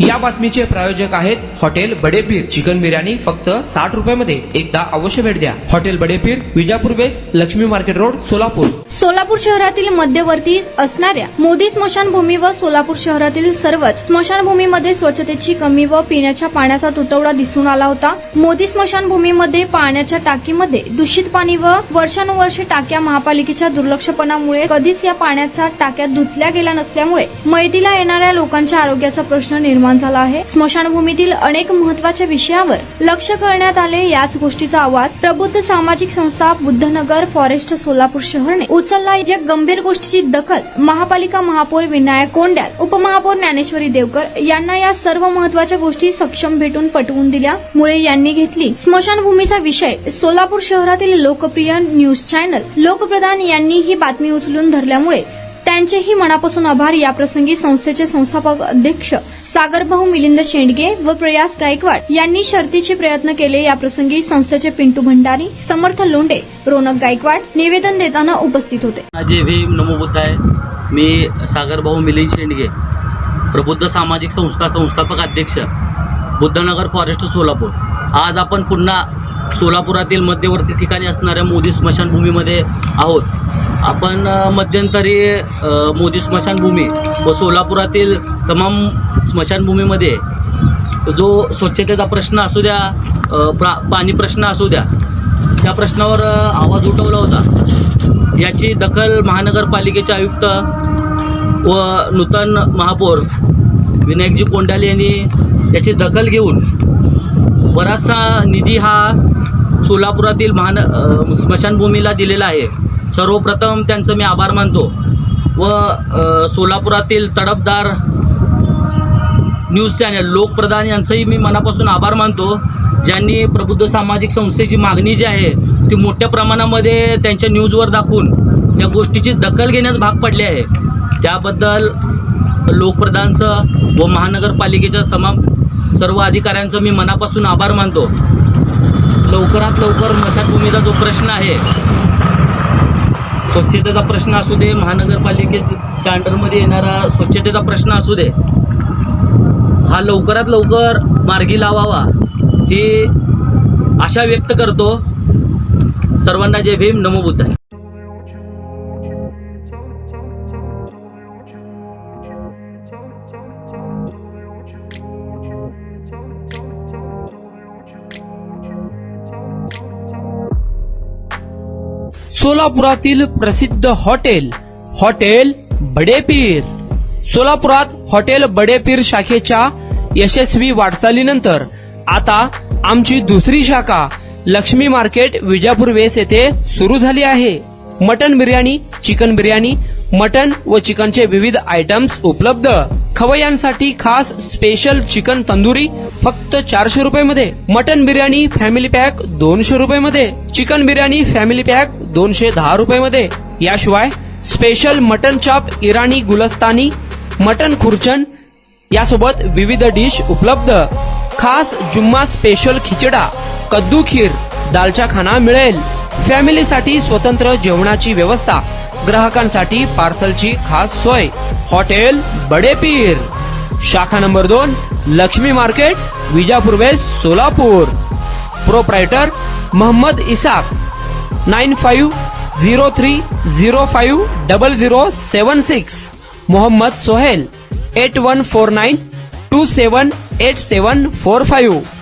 या बातमीचे प्रायोजक आहेत हॉटेल बडेपीर. चिकन बिर्याणी फक्त 60 रुपयामध्ये. एकदा अवश्य भेट द्या. Hotel Badepir, Vijapur west, Lakshmi market road, Solapur. Solapur शहरातील मध्यवर्ती असणाऱ्या मोदी स्मशानभूमी व सोलापूर शहरातील सर्वच स्मशानभूमीमध्ये स्वच्छतेची कमी व पिण्याच्या पाण्याचा तुटवडा दिसून आला होता. मोदी स्मशानभूमीमध्ये पाण्याच्या टाकीमध्ये दूषित पाणी व वर्षानुवर्षे टाक्या महापालिकेच्या दुर्लक्षपणामुळे कधीच या पाण्याच्या टाक्या धुतल्या गेल्या नसल्यामुळे मैतीला येणाऱ्या लोकांच्या आरोग्याचा प्रश्न निर्माण झाला आहे. स्मशानभूमीतील अनेक महत्वाच्या विषयावर लक्ष करण्यात आले. याच गोष्टीचा आवाज प्रबुद्ध सामाजिक संस्था बुद्धनगर फॉरेस्ट सोलापूर शहरने उचलला. या गंभीर गोष्टीची दखल महापालिका महापौर विनायक कोंड्याल, उपमहापौर ज्ञानेश्वरी देवकर यांना या सर्व महत्वाच्या गोष्टी सक्षम भेटून पटवून दिल्या. मुळे यांनी घेतली स्मशानभूमीचा विषय. सोलापूर शहरातील लोकप्रिय न्यूज चॅनल लोकप्रधान यांनी ही बातमी उचलून धरल्यामुळे त्यांचेही मनापासून आभार. याप्रसंगी संस्थेचे संस्थापक अध्यक्ष सागरभाऊ मिलिंद शेंडगे व प्रयास गायकवाड यांनी शर्तीचे प्रयत्न केले. याप्रसंगी संस्थेचे पिंटू भंडारी, समर्थ लोंढे, रोनक गायकवाड निवेदन देताना उपस्थित होते. जय भीम, नमो बुद्धाय. मी सागरभाऊ मिलिंद शेंडगे, प्रबुद्ध सामाजिक संस्था संस्थापक अध्यक्ष, बुद्धनगर फॉरेस्ट सोलापूर. आज आपण पुन्हा सोलापुरातील मध्यवर्ती ठिकाणी असणाऱ्या मोदी स्मशानभूमीमध्ये आहोत. आपण मध्यंतरी मोदी स्मशानभूमी व सोलापुरातील तमाम स्मशानभूमीमध्ये जो स्वच्छतेचा प्रश्न असू द्या, पाणी प्रश्न असू द्या, त्या प्रश्नावर आवाज उठवला होता. याची दखल महानगरपालिकेचे आयुक्त व नूतन महापौर विनायकजी कोंडाल यांनी याची दखल घेऊन बराचसा निधी हा सोलापुरातील स्मशानभूमीला दिलेला आहे. सर्वप्रथम त्यांचं मी आभार मानतो व सोलापुरातील तडफदार न्यूज चॅनल लोकप्रधान यांचंही मी मनापासून आभार मानतो, ज्यांनी प्रबुद्ध सामाजिक संस्थेची मागणी जी आहे ती मोठ्या प्रमाणामध्ये त्यांच्या न्यूजवर दाखवून या गोष्टीची दखल घेण्यास भाग पडले आहे. त्याबद्दल लोकप्रधानचं व महानगरपालिकेच्या तमाम सर्व अधिकाऱ्यांचं मी मनापासून आभार मानतो. लवकरात लवकर स्मशानभूमीचा जो प्रश्न आहे, स्वच्छतेचा प्रश्न असू दे, महानगरपालिकेच्या अंडरमध्ये येणारा स्वच्छतेचा प्रश्न असू दे, हा लवकरात लवकर मार्गी लावावा ही आशा व्यक्त करतो. सर्वांना जय भीम, नमो बुद्धाय. सोलापुरातील प्रसिद्ध हॉटेल हॉटेल बडेपीर. सोलापुरात हॉटेल बडेपीर शाखेच्या यशस्वी वाटचालीनंतर आता आमची दुसरी शाखा लक्ष्मी मार्केट विजापूर वेस्ट येथे सुरू झाली आहे. Mutton biryani, chicken biryani, mutton व चिकनचे विविध आयटम्स उपलब्ध. खवय्यांसाठी खास स्पेशल चिकन तंदुरी फक्त 400 रुपयामध्ये. मटन बिर्याणी फॅमिली पॅक 200 रुपयामध्ये. चिकन बिर्याणी फॅमिली पॅक 210 रुपयामध्ये. याशिवाय special mutton chop, Irani Gulstani, mutton खुर्चन यासोबत विविध डिश उपलब्ध. खास जुम्मा स्पेशल खिचडा, कद्दू खीर, दालचा खाना मिळेल. फॅमिलीसाठी स्वतंत्र जेवणाची व्यवस्था, ग्राहकांसाठी पार्सलची खास सोय. हॉटेल बडेपीर, शाखा number 2, Lakshmi market, Vijapur west, Solapur. Proprietor Mohammed Ishaq. 9503050076. Mohammed Sohail. 8149278745.